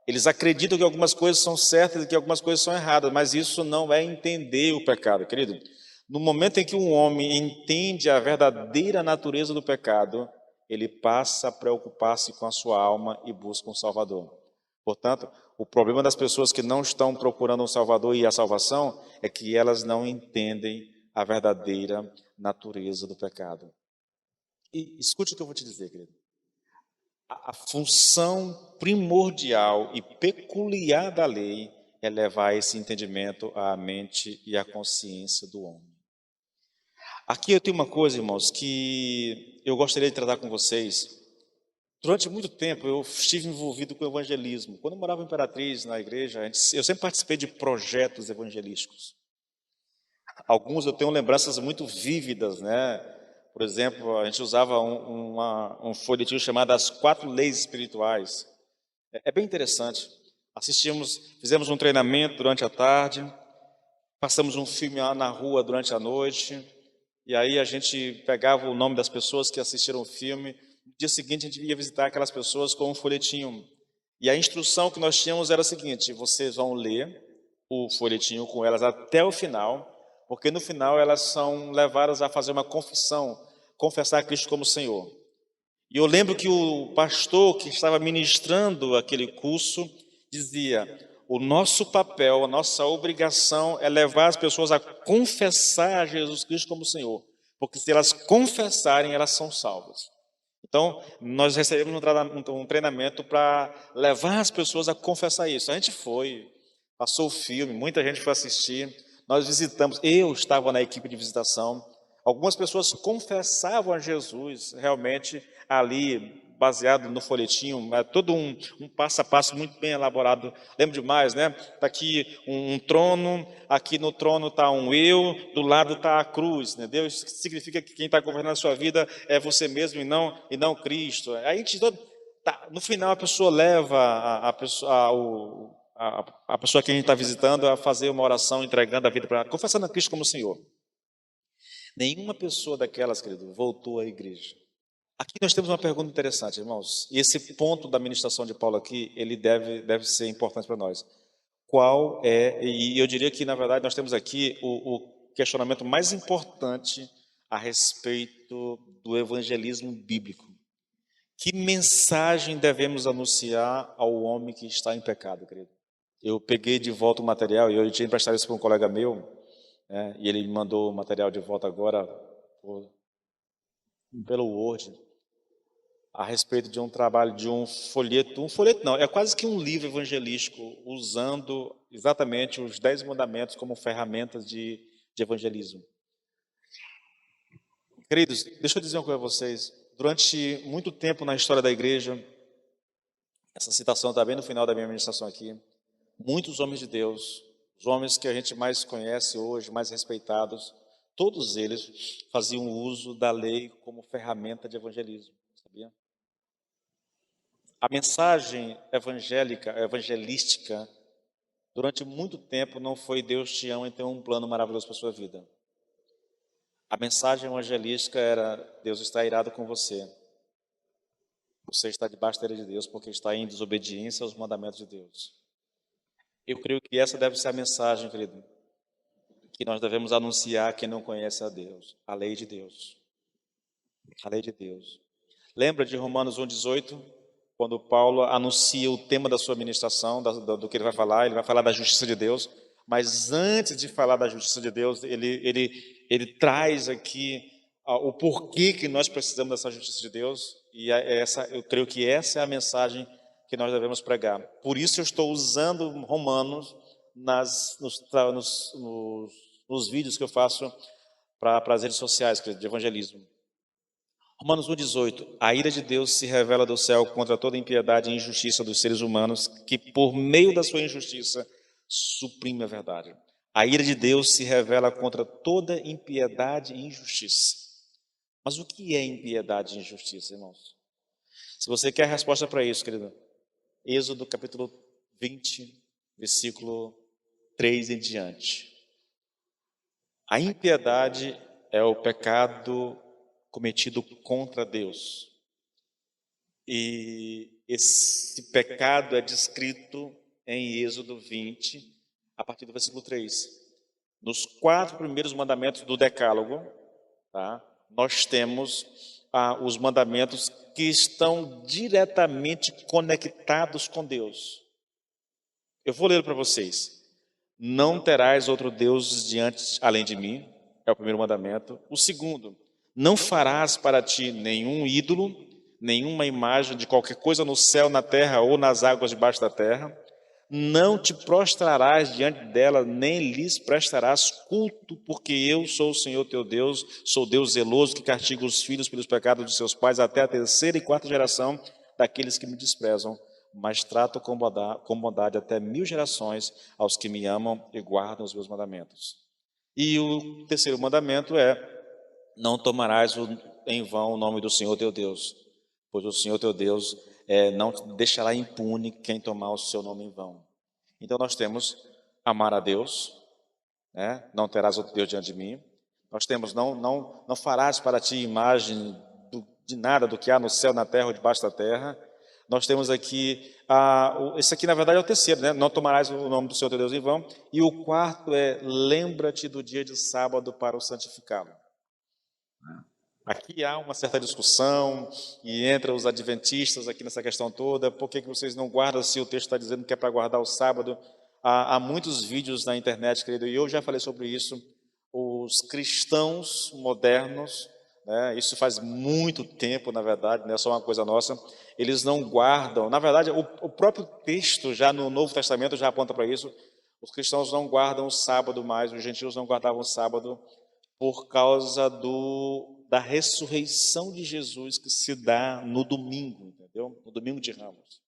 Eles acreditam que algumas coisas são certas e que algumas coisas são erradas, mas isso não é entender o pecado, querido. No momento em que um homem entende a verdadeira natureza do pecado, ele passa a preocupar-se com a sua alma e busca um Salvador. Portanto, o problema das pessoas que não estão procurando um Salvador e a salvação é que elas não entendem a verdadeira natureza do pecado. E escute o que eu vou te dizer, querido. A função primordial e peculiar da lei é levar esse entendimento à mente e à consciência do homem. Aqui eu tenho uma coisa, irmãos, que eu gostaria de tratar com vocês. Durante muito tempo eu estive envolvido com o evangelismo. Quando eu morava em Imperatriz, na igreja, eu sempre participei de projetos evangelísticos. Alguns eu tenho lembranças muito vívidas, né? Por exemplo, a gente usava um folhetim chamado As 4 Leis Espirituais. É bem interessante. Fizemos um treinamento durante a tarde, passamos um filme lá na rua durante a noite, e aí a gente pegava o nome das pessoas que assistiram o filme. No dia seguinte a gente ia visitar aquelas pessoas com um folhetinho. E a instrução que nós tínhamos era a seguinte: vocês vão ler o folhetinho com elas até o final, porque no final elas são levadas a fazer uma confissão, confessar a Cristo como Senhor. E eu lembro que o pastor que estava ministrando aquele curso dizia: o nosso papel, a nossa obrigação é levar as pessoas a confessar a Jesus Cristo como Senhor, porque se elas confessarem, elas são salvas. Então, nós recebemos um treinamento para levar as pessoas a confessar isso. A gente foi, passou o filme, muita gente foi assistir, nós visitamos, eu estava na equipe de visitação. Algumas pessoas confessavam a Jesus realmente ali, baseado no folhetinho, todo um passo a passo muito bem elaborado. Lembro demais, né? Está aqui um trono, aqui no trono está um eu, do lado está a cruz, né? Deus significa que quem está governando a sua vida é você mesmo e não Cristo. Aí a gente, no final a pessoa leva a pessoa que a gente está visitando a fazer uma oração entregando a vida para ela, confessando a Cristo como Senhor. Nenhuma pessoa daquelas, querido, voltou à igreja. Aqui nós temos uma pergunta interessante, irmãos. E esse ponto da ministração de Paulo aqui, ele deve ser importante para nós. Qual é, e eu diria que, na verdade, nós temos aqui o questionamento mais importante a respeito do evangelismo bíblico. Que mensagem devemos anunciar ao homem que está em pecado, querido? Eu peguei de volta o material, e eu tinha emprestado isso para um colega meu, né, e ele me mandou o material de volta agora pelo Word, a respeito de um trabalho de um folheto não, é quase que um livro evangelístico, usando exatamente os 10 mandamentos como ferramentas de evangelismo. Queridos, deixa eu dizer uma coisa a vocês. Durante muito tempo na história da igreja, essa citação está bem no final da minha ministração aqui, muitos homens de Deus, os homens que a gente mais conhece hoje, mais respeitados, todos eles faziam uso da lei como ferramenta de evangelismo, sabia? A mensagem evangelística, durante muito tempo, não foi Deus te ama e tem um plano maravilhoso para a sua vida. A mensagem evangelística era: Deus está irado com você. Você está debaixo da ira de Deus porque está em desobediência aos mandamentos de Deus. Eu creio que essa deve ser a mensagem, querido, que nós devemos anunciar a quem não conhece a Deus, a lei de Deus. A lei de Deus. Lembra de Romanos 1,18? Quando Paulo anuncia o tema da sua ministração, do que ele vai falar da justiça de Deus. Mas antes de falar da justiça de Deus, ele traz aqui o porquê que nós precisamos dessa justiça de Deus, e eu creio que essa é a mensagem que nós devemos pregar. Por isso eu estou usando Romanos nos vídeos que eu faço para as redes sociais, de evangelismo. Romanos 1,18: a ira de Deus se revela do céu contra toda impiedade e injustiça dos seres humanos, que por meio da sua injustiça suprime a verdade. A ira de Deus se revela contra toda impiedade e injustiça. Mas o que é impiedade e injustiça, irmãos? Se você quer a resposta para isso, querido, Êxodo capítulo 20, versículo 3 em diante. A impiedade é o pecado cometido contra Deus. E esse pecado é descrito em Êxodo 20, a partir do versículo 3. Nos 4 primeiros mandamentos do Decálogo, tá, nós temos os mandamentos que estão diretamente conectados com Deus. Eu vou ler para vocês. Não terás outro Deus além de mim, é o primeiro mandamento. O segundo: não farás para ti nenhum ídolo, nenhuma imagem de qualquer coisa no céu, na terra ou nas águas debaixo da terra. Não te prostrarás diante dela, nem lhes prestarás culto, porque eu sou o Senhor teu Deus, sou Deus zeloso, que castiga os filhos pelos pecados de seus pais até a 3ª e 4ª geração daqueles que me desprezam, mas trato com bondade até 1000 gerações aos que me amam e guardam os meus mandamentos. E o terceiro mandamento é: não tomarás em vão o nome do Senhor teu Deus, pois o Senhor teu Deus não deixará impune quem tomar o seu nome em vão. Então nós temos amar a Deus, né? Não terás outro Deus diante de mim. Nós temos não farás para ti imagem de nada do que há no céu, na terra ou debaixo da terra. Nós temos aqui, esse aqui na verdade é o terceiro, né? Não tomarás o nome do Senhor teu Deus em vão. E o quarto é: lembra-te do dia de sábado para o santificá-lo. Aqui há uma certa discussão, e entra os adventistas aqui nessa questão toda. Por que vocês não guardam, se o texto está dizendo que é para guardar o sábado? Há muitos vídeos na internet, querido, e eu já falei sobre isso. Os cristãos modernos, né, isso faz muito tempo, na verdade, não é só uma coisa nossa, eles não guardam. Na verdade, o próprio texto, já no Novo Testamento, já aponta para isso. Os cristãos não guardam o sábado mais, os gentios não guardavam o sábado por causa da ressurreição de Jesus, que se dá no domingo, entendeu? No domingo de Ramos.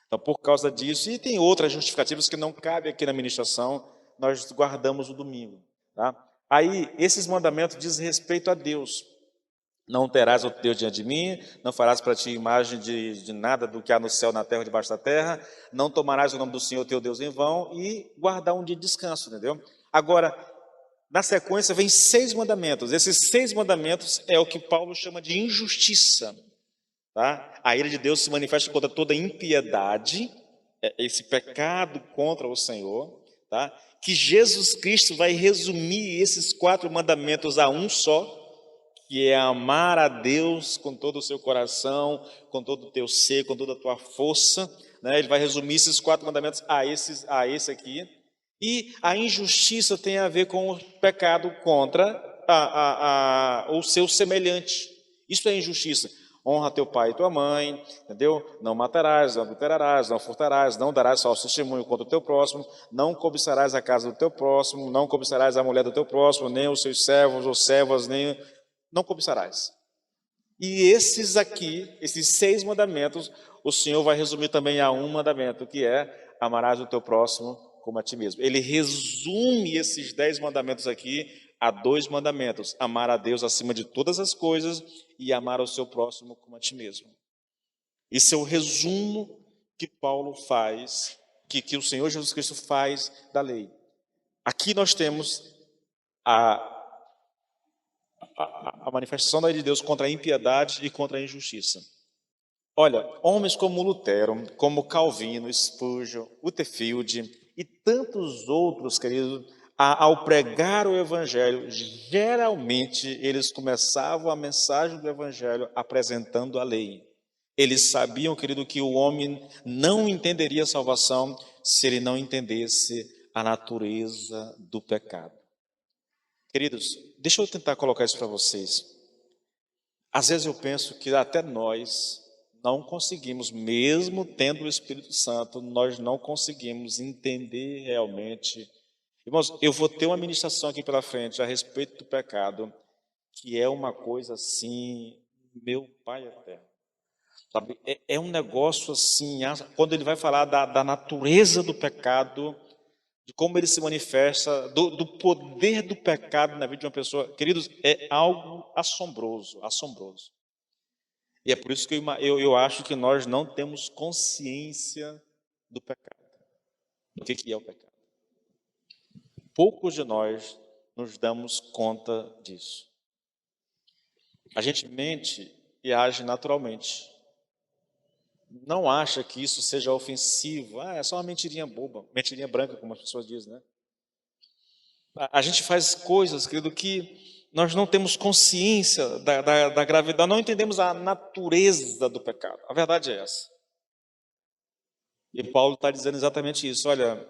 Então, por causa disso, e tem outras justificativas que não cabem aqui na ministração, nós guardamos o domingo, tá? Aí, esses mandamentos dizem respeito a Deus. Não terás outro Deus diante de mim, não farás para ti imagem de nada do que há no céu, na terra ou debaixo da terra, não tomarás o nome do Senhor teu Deus em vão, e guardar um dia de descanso, entendeu? Agora, na sequência vem 6 mandamentos. Esses 6 mandamentos é o que Paulo chama de injustiça, tá? A ira de Deus se manifesta contra toda impiedade, esse pecado contra o Senhor, tá? Que Jesus Cristo vai resumir esses 4 mandamentos a um só, que é amar a Deus com todo o seu coração, com todo o teu ser, com toda a tua força, né? Ele vai resumir esses 4 mandamentos a esse aqui. E a injustiça tem a ver com o pecado contra o seu semelhante. Isso é injustiça. Honra teu pai e tua mãe, entendeu? Não matarás, não adulterarás, não furtarás, não darás falso testemunho contra o teu próximo, não cobiçarás a casa do teu próximo, não cobiçarás a mulher do teu próximo, nem os seus servos ou servas, nem... Não cobiçarás. E esses 6 mandamentos, o Senhor vai resumir também a um mandamento, que é: amarás o teu próximo como a ti mesmo. Ele resume esses 10 mandamentos aqui a 2 mandamentos: amar a Deus acima de todas as coisas e amar o seu próximo como a ti mesmo. Esse é o resumo que Paulo faz, que o Senhor Jesus Cristo faz da lei. Aqui nós temos a manifestação da lei de Deus contra a impiedade e contra a injustiça. Olha, homens como Lutero, como Calvino, Spurgeon, Whitefield e tantos outros, queridos, ao pregar o Evangelho, geralmente eles começavam a mensagem do Evangelho apresentando a lei. Eles sabiam, querido, que o homem não entenderia a salvação se ele não entendesse a natureza do pecado. Queridos, deixa eu tentar colocar isso para vocês. Às vezes eu penso que até nós não conseguimos, mesmo tendo o Espírito Santo, nós não conseguimos entender realmente. Irmãos, eu vou ter uma ministração aqui pela frente a respeito do pecado, que é uma coisa assim, meu Pai eterno. Sabe? É um negócio assim, quando ele vai falar da natureza do pecado, de como ele se manifesta, do poder do pecado na vida de uma pessoa, queridos, é algo assombroso, assombroso. E é por isso que eu acho que nós não temos consciência do pecado. Do que é o pecado? Poucos de nós nos damos conta disso. A gente mente e age naturalmente. Não acha que isso seja ofensivo. Ah, é só uma mentirinha boba, mentirinha branca, como as pessoas dizem, né? A gente faz coisas, querido, que nós não temos consciência da gravidade, não entendemos a natureza do pecado. A verdade é essa. E Paulo está dizendo exatamente isso. Olha,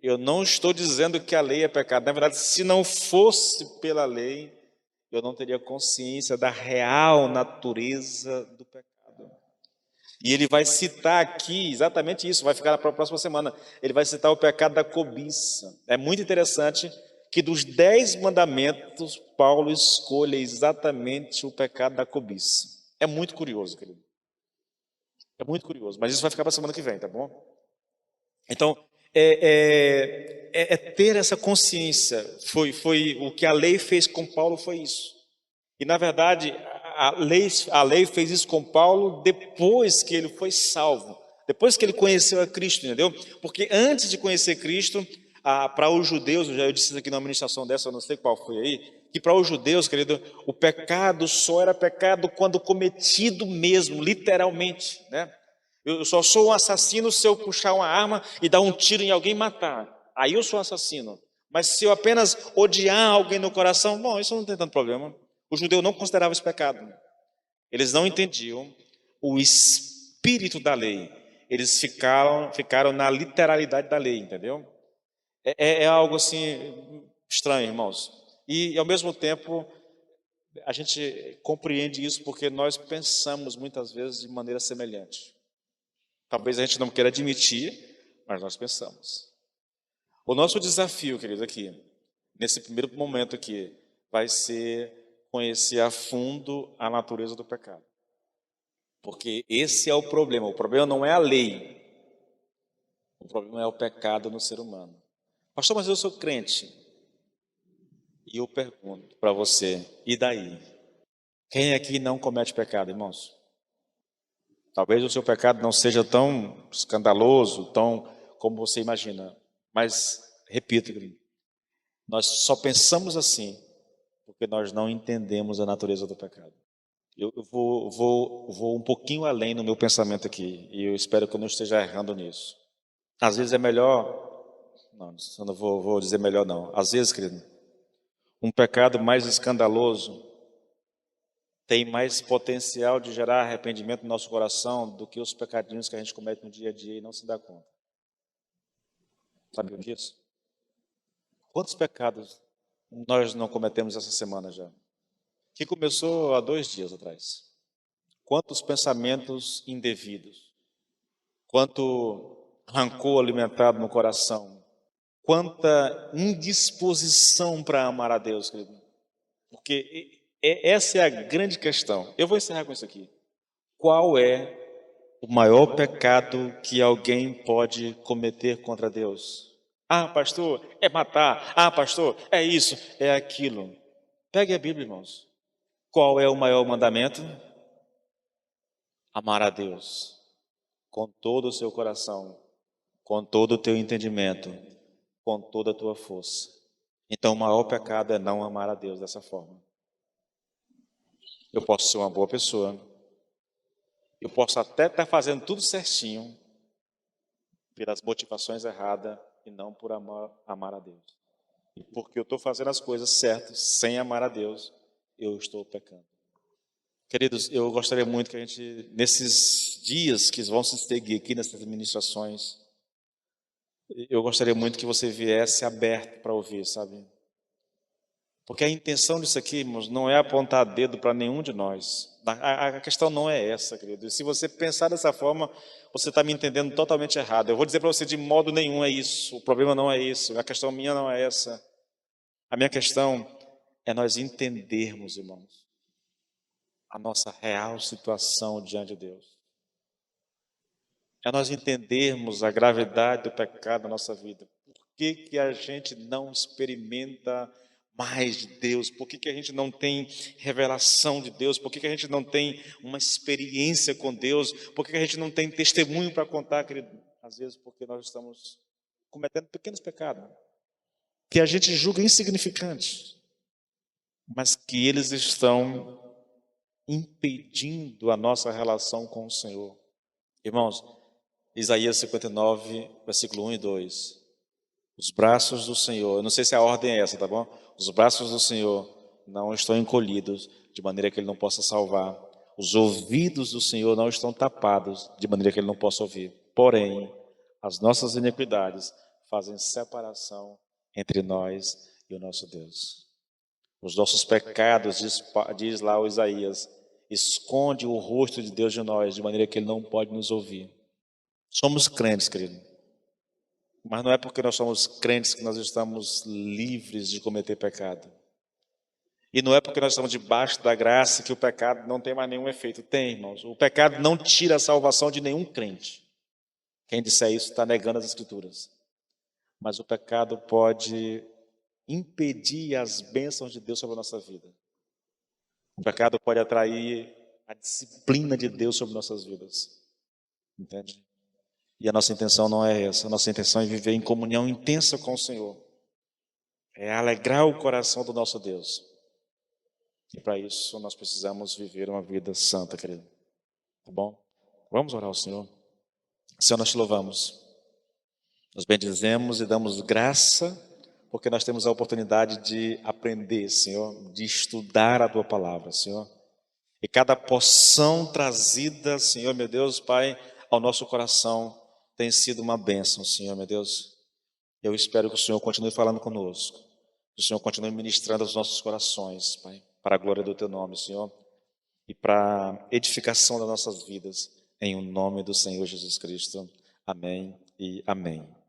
eu não estou dizendo que a lei é pecado. Na verdade, se não fosse pela lei, eu não teria consciência da real natureza do pecado. E ele vai citar aqui exatamente isso, vai ficar para a próxima semana. Ele vai citar o pecado da cobiça. É muito interessante que dos 10 mandamentos, Paulo escolha exatamente o pecado da cobiça. É muito curioso, querido. É muito curioso, mas isso vai ficar para a semana que vem, tá bom? Então, ter essa consciência. Foi o que a lei fez com Paulo, foi isso. E, na verdade, a lei fez isso com Paulo depois que ele foi salvo, depois que ele conheceu a Cristo, entendeu? Porque antes de conhecer Cristo, para os judeus, eu disse isso aqui numa ministração dessa, eu não sei qual foi aí, que para os judeus, querido, o pecado só era pecado quando cometido mesmo, literalmente, né? Eu só sou um assassino se eu puxar uma arma e dar um tiro em alguém e matar. Aí eu sou um assassino. Mas se eu apenas odiar alguém no coração, bom, isso não tem tanto problema. O judeu não considerava isso pecado. Eles não entendiam o espírito da lei. Eles ficaram na literalidade da lei, entendeu? É algo assim estranho, irmãos. E ao mesmo tempo a gente compreende isso porque nós pensamos muitas vezes de maneira semelhante. Talvez a gente não queira admitir, mas nós pensamos. O nosso desafio, querido, aqui, nesse primeiro momento aqui, vai ser conhecer a fundo a natureza do pecado. Porque esse é o problema. O problema não é a lei. O problema é o pecado no ser humano. Pastor, mas eu sou crente. E eu pergunto para você, e daí? Quem aqui não comete pecado, irmãos? Talvez o seu pecado não seja tão escandaloso, tão como você imagina. Mas, repito, nós só pensamos assim porque nós não entendemos a natureza do pecado. Eu vou um pouquinho além no meu pensamento aqui, e eu espero que eu não esteja errando nisso. Às vezes é melhor, não, eu não vou dizer melhor não. Às vezes, querido, um pecado mais escandaloso tem mais potencial de gerar arrependimento no nosso coração do que os pecadinhos que a gente comete no dia a dia e não se dá conta. Sabe disso? Quantos pecados nós não cometemos essa semana já? Que começou há 2 dias atrás. Quantos pensamentos indevidos, quanto rancor alimentado no coração, quanta indisposição para amar a Deus, querido. Porque essa é a grande questão. Eu vou encerrar com isso aqui. Qual é o maior pecado que alguém pode cometer contra Deus? Ah, pastor, é matar. Ah, pastor, é isso, é aquilo. Pegue a Bíblia, irmãos. Qual é o maior mandamento? Amar a Deus com todo o seu coração, com todo o teu entendimento, com toda a tua força. Então, o maior pecado é não amar a Deus dessa forma. Eu posso ser uma boa pessoa, eu posso até estar fazendo tudo certinho, pelas motivações erradas e não por amar a Deus. E porque eu estou fazendo as coisas certas, sem amar a Deus, eu estou pecando. Queridos, eu gostaria muito que a gente, nesses dias que vão se seguir aqui nessas ministrações, Eu gostaria muito que você viesse aberto para ouvir, sabe? Porque a intenção disso aqui, irmãos, não é apontar dedo para nenhum de nós. A questão não é essa, querido. E se você pensar dessa forma, você está me entendendo totalmente errado. Eu vou dizer para você, de modo nenhum é isso. O problema não é isso. A questão minha não é essa. A minha questão é nós entendermos, irmãos, a nossa real situação diante de Deus. É nós entendermos a gravidade do pecado na nossa vida. Por que a gente não experimenta mais de Deus? Por que a gente não tem revelação de Deus? Por que a gente não tem uma experiência com Deus? Por que a gente não tem testemunho para contar, querido? Às vezes porque nós estamos cometendo pequenos pecados que a gente julga insignificantes, mas que eles estão impedindo a nossa relação com o Senhor. Irmãos, Isaías 59, versículo 1 e 2. Os braços do Senhor, eu não sei se a ordem é essa, tá bom? Os braços do Senhor não estão encolhidos, de maneira que Ele não possa salvar. Os ouvidos do Senhor não estão tapados, de maneira que Ele não possa ouvir. Porém, as nossas iniquidades fazem separação entre nós e o nosso Deus. Os nossos pecados, diz lá o Isaías, esconde o rosto de Deus de nós, de maneira que Ele não pode nos ouvir. Somos crentes, querido, mas não é porque nós somos crentes que nós estamos livres de cometer pecado. E não é porque nós estamos debaixo da graça que o pecado não tem mais nenhum efeito. Tem, irmãos. O pecado não tira a salvação de nenhum crente. Quem disser isso está negando as Escrituras. Mas o pecado pode impedir as bênçãos de Deus sobre a nossa vida. O pecado pode atrair a disciplina de Deus sobre nossas vidas. Entende? E a nossa intenção não é essa. A nossa intenção é viver em comunhão intensa com o Senhor. É alegrar o coração do nosso Deus. E para isso nós precisamos viver uma vida santa, querido. Tá bom? Vamos orar ao Senhor. Senhor, nós te louvamos. Nos bendizemos e damos graça, porque nós temos a oportunidade de aprender, Senhor, de estudar a Tua Palavra, Senhor. E cada porção trazida, Senhor, meu Deus, Pai, ao nosso coração, tem sido uma bênção, Senhor, meu Deus. Eu espero que o Senhor continue falando conosco, que o Senhor continue ministrando aos nossos corações, Pai, para a glória do Teu nome, Senhor, e para a edificação das nossas vidas, em o nome do Senhor Jesus Cristo. Amém e amém.